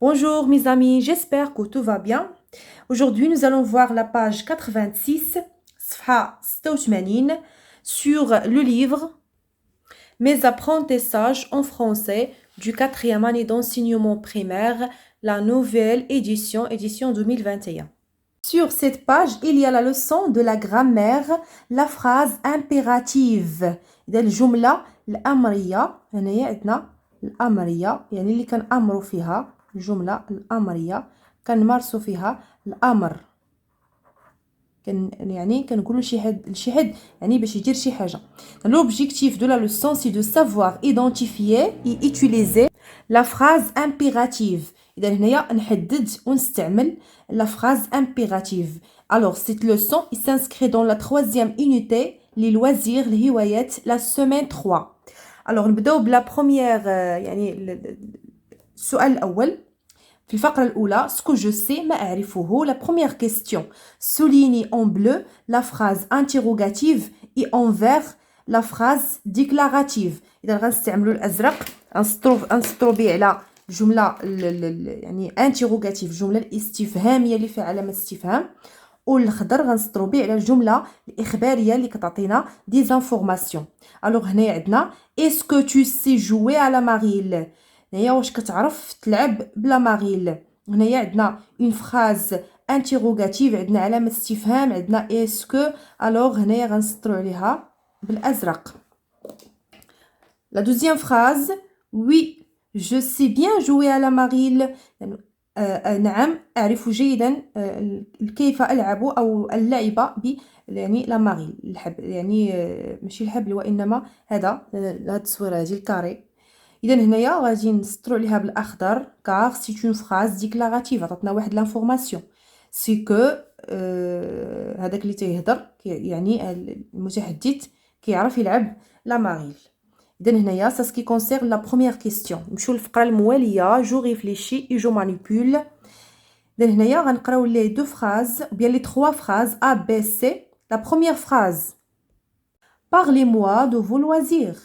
Bonjour mes amis, j'espère que tout va bien. Aujourd'hui, nous allons voir la page 86, صفحة 86, sur le livre Mes apprentissages en français du 4e année d'enseignement primaire, la nouvelle édition 2021. Sur cette page, il y a la leçon de la grammaire, la phrase impérative. إذا الجملة الأمرية هنايا عندنا الأمرية يعني اللي كنأمروا فيها الجملة الأمرية كنمارسوا فيها الأمر يعني كنقولوا لشي حد يعني باش يدير شي حاجة. L'objectif de la leçon c'est de savoir identifier et utiliser la phrase impérative. إذا هنايا نحدد ونستعمل la phrase impérative. Alors cette leçon il s'inscrit dans la 3e unité les loisirs الهوايات la semaine 3. Alors نبداو بلا première يعني السؤال الأول في الفقرة الأولى ce que je sais ما أعرفه. La première question soulignez en bleu la phrase interrogative et en vert la phrase déclarative. إذا غنستعملوا الأزرق غنسطروا به على الجملة يعني interrogative الجملة الاستفهامية اللي فيها علامة استفهام والخضر غنسطروا به على الجملة الإخبارية اللي كتعطينا دي زانفورماسيون. الوغ هنايا عندنا est-ce que tu sais jouer à la marille. هنايا واش كتعرف تلعب بلا ماريل. هنايا عندنا اون فراز انتيروغاتيف عندنا علامه استفهام عندنا اسكو. الوغ هنايا غنسطروا عليها بالازرق. لا دوزيام فراز وي جو سي بيان جوي على ماريل يعني نعم اعرف جيدا كيف العب او اللعب ب يعني لا ماريل الحبل يعني ماشي الحبل وانما هذا التصويره هذه الكاري. إذا هنايا غادي نسطروا عليها بالأخضر كار سي اون فراز ديكلاراتيف عطاتنا واحد لانفورماسيون سي كو هذاك اللي تيهضر يعني المتحدث كيعرف يلعب لا ماريل. إذا هنايا سا سكي كونسيرن لا بروميير كيستيون. نمشيو للفقرة الموالية جو ريفليشي اي جو مانيبول. إذا هنايا غنقراو لي دو فراز بيان لي 3 فراز A B C. لا بروميير فراز Parlez-moi de vos loisirs.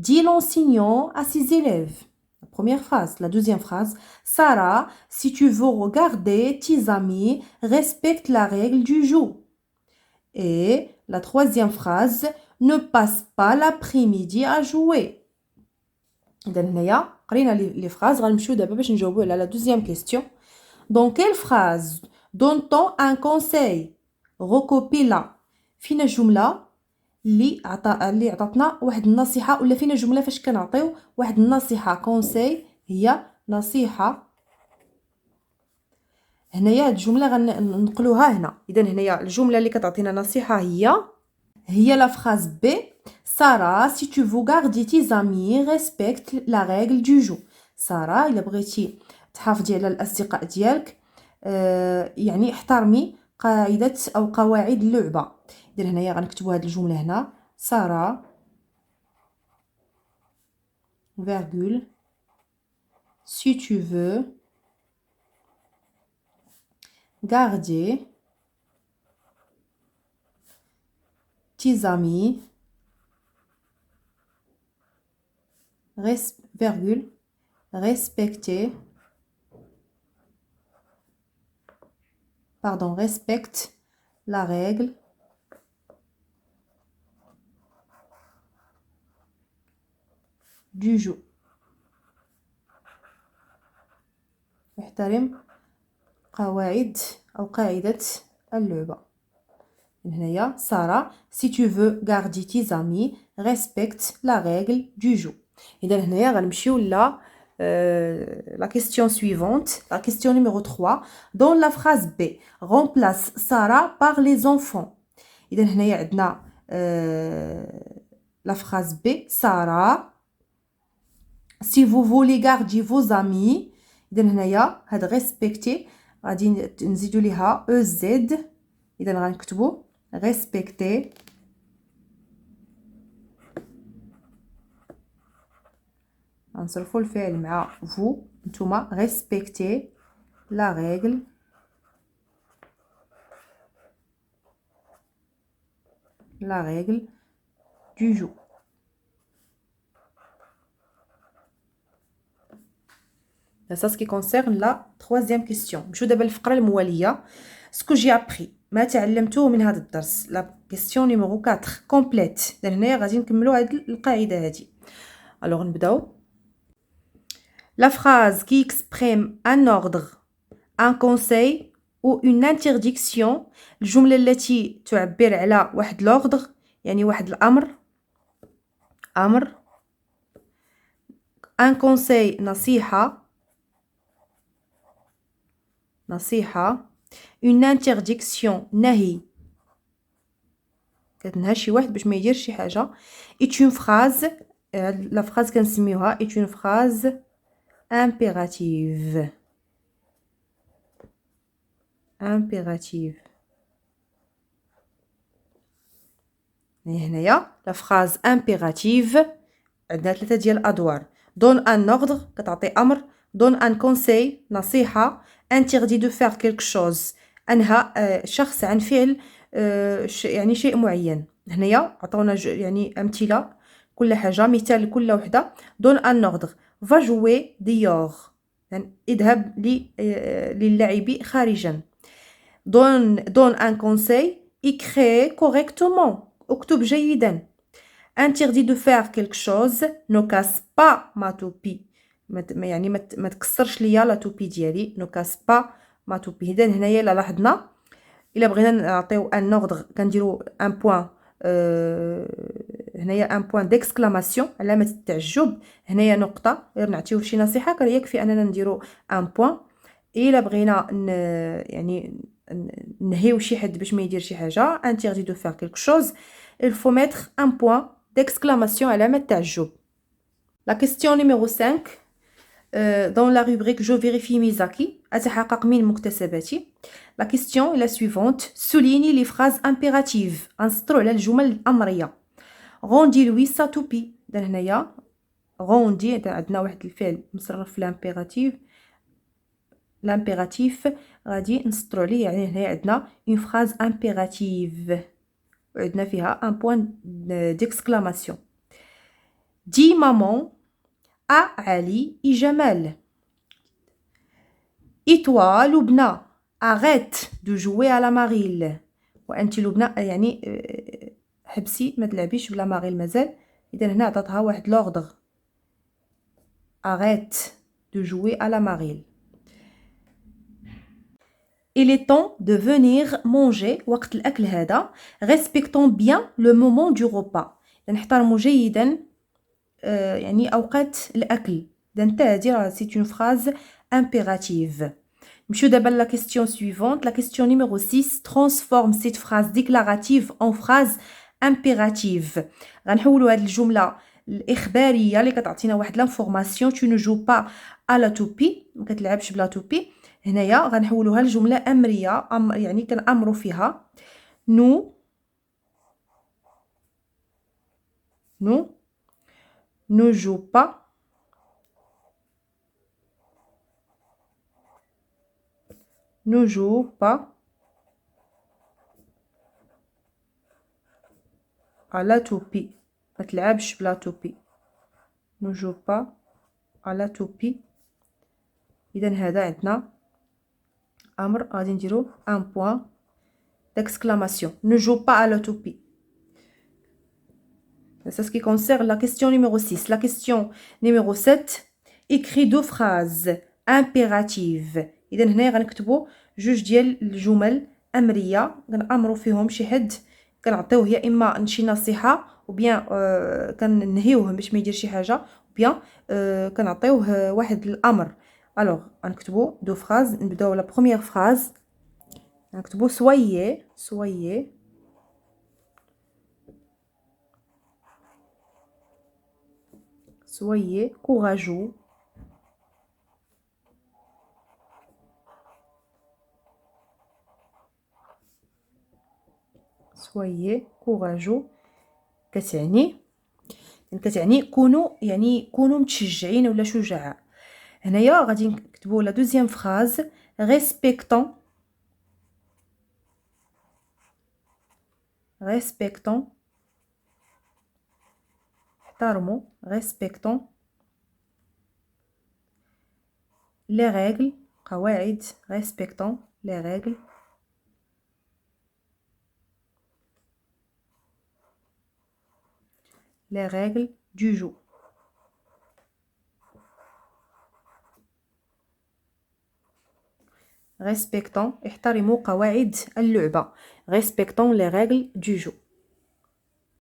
Dit l'enseignant à ses élèves. La première phrase. La deuxième phrase. Sarah, si tu veux regarder tes amis, respecte la règle du jeu. Et la troisième phrase. Ne passe pas l'après-midi à jouer. إذا هنايا قرينا les phrases. غنمشيو دابا باش نجاوبوا على la deuxième question. Dans quelle phrase donne-t-on un conseil? Recopie-la. فين الجملة اللي عطاتنا واحد النصيحه ولا فينا جمله فاش كنعطيو واحد النصيحه كونساي هي نصيحه. هنايا هاد الجمله غنقلوها هنا. اذا هنايا الجمله اللي كتعطينا نصيحه هي لا فراز بي ساره سي تو فو غاردي تي زامي ريسبكت لا ريغل دو جو. ساره الا بغيتي تحافظي على الاصدقاء ديالك يعني احترمي قاعده او قواعد اللعبه. إذا هنايا غنكتبوا هاد الجملة هنا سارة virgule si tu veux garder tes amis virgule respecte la règle du jeu. احترم قواعد أو قاعدة اللعبة. هنايا سارة si tu veux garder tes amis respecte la règle du jeu. إذا هنايا غنمشيو لا la question suivante, la question numéro 3. Dans la phrase B remplace Sarah par les enfants. إذا هنايا عندنا la phrase B Sarah si vous voulez garder vos amis. إذا هنايا هاد ريسبكتي غادي نزيدو ليها او زد. إذا غنكتبو ريسبكتي غنصرفو الفعل مع فو نتوما ريسبكتي لا ريغل du jeu. Ça, ce qui concerne la troisième question. نمشيو دابا الفقرة الموالية. Ce que j'ai appris. ما تعلمته من هذا الدرس. La question numéro 4. Complète. إذا هنايا غادي نكملو هاد القاعدة هادي. Alors نبداو. La phrase qui exprime un ordre, un conseil ou une interdiction. الجملة التي تعبر على واحد l'ordre يعني واحد الأمر. Un conseil نصيحة. Une interdiction نهي. كتنهى شي واحد باش ما يديرش شي حاجة. est une phrase. la phrase كنسميوها est une phrase impérative. هنايا la phrase impérative عندها 3 ديال الأدوار. donne un ordre كتعطي أمر. donne un conseil نصيحة. interdit de faire quelque chose أنهى شخص عن فعل يعني شيء معين. هنايا عطونا يعني أمثلة كل حاجة مثال لكل وحدة. donne un ordre va jouer dehors يعني اذهب للعب خارجا. donne un conseil écris correctement اكتب جيدا. interdit de faire quelque chose ne casse pas ma toupie يعني ما تكسرش ليا لا توبي ديالي. ne casse pas ma toupie. اذا هنايا الا لاحظنا الا بغينا نعطيو ان اوردر كنديرو ان بوين هنايا ان بوين ديكسكلاماسيون علامه التعجب. هنايا نقطه غير نعطيو شي نصيحه كان يكفي اننا نديرو ان بوين. الا بغينا يعني نهيو شي حد باش ما يدير شي حاجه interdit de faire quelque chose il faut mettre un point d'exclamation علامه التعجب. La question numéro 5 dans la rubrique je vérifie mes acquis أتحقق من مكتسباتي. La question est la suivante. souligne les phrases impératives. نسطروا على الجمل الأمرية. rendez-lui sa toupie. إذا هنايا rondi عندنا واحد الفعل مصرف في l'impératif غادي نسطروا عليه يعني هنايا عندنا une phrase impérative وعندنا فيها un point d'exclamation. dis maman à Ali et Jamal. Et toi Lubna arrête de jouer à la marille. وانت لبنى يعني حبسي ما تلعبيش بلا ماريل مازال. اذا هنا عطاتها واحد لوردر arrête de jouer à la marille. il est temps de venir manger. وقت الاكل هذا. respectons bien le moment du repas. نحترموا جيدا يعني اوقات الاكل. اذا حتى هذه راه سي اون فراز impérative. نمشيو دابا لا question suivante. La question numéro 6 transforme cette phrase déclarative en phrase impérative. غنحولوا هذه الجمله الاخباريه اللي كتعطينا واحد لانفورماسيون tu ne joues pas à la toupie ما كتلعبش بلا توبي. هنايا غنحولوها لجمله امريه يعني كنامروا فيها. nous ne joue pas à la toupie. ما تلعبش بلا توبي. ne joue pas à la toupie. اذا هذا عندنا امر غادي نديرو ان بوين d'exclamation. ne joue pas à la toupie. C'est ce qui concerne la question numéro 6. La question numéro 7 écrit 2 phrases impératives. اذا هنا غنكتبوا جوج ديال الجمل امريه كنامروا فيهم شي حد كنعطيوه يا اما شي نصيحه وبيان كنهيوه باش ما يدير شي حاجه وبيان كنعطيوه واحد الامر. الوغ غنكتبوا 2 phrases. نبداو لا بروميير phrase. غنكتبوا soyez courageux. كتعني كونوا متشجعين ولا شجعاء. هنايا غادي نكتبوا لا دوزيام فراز respectant احترموا respectant les règles قواعد respectons les règles du jeu. Respectons احترموا قواعد اللعبة. Respectons les règles du jeu.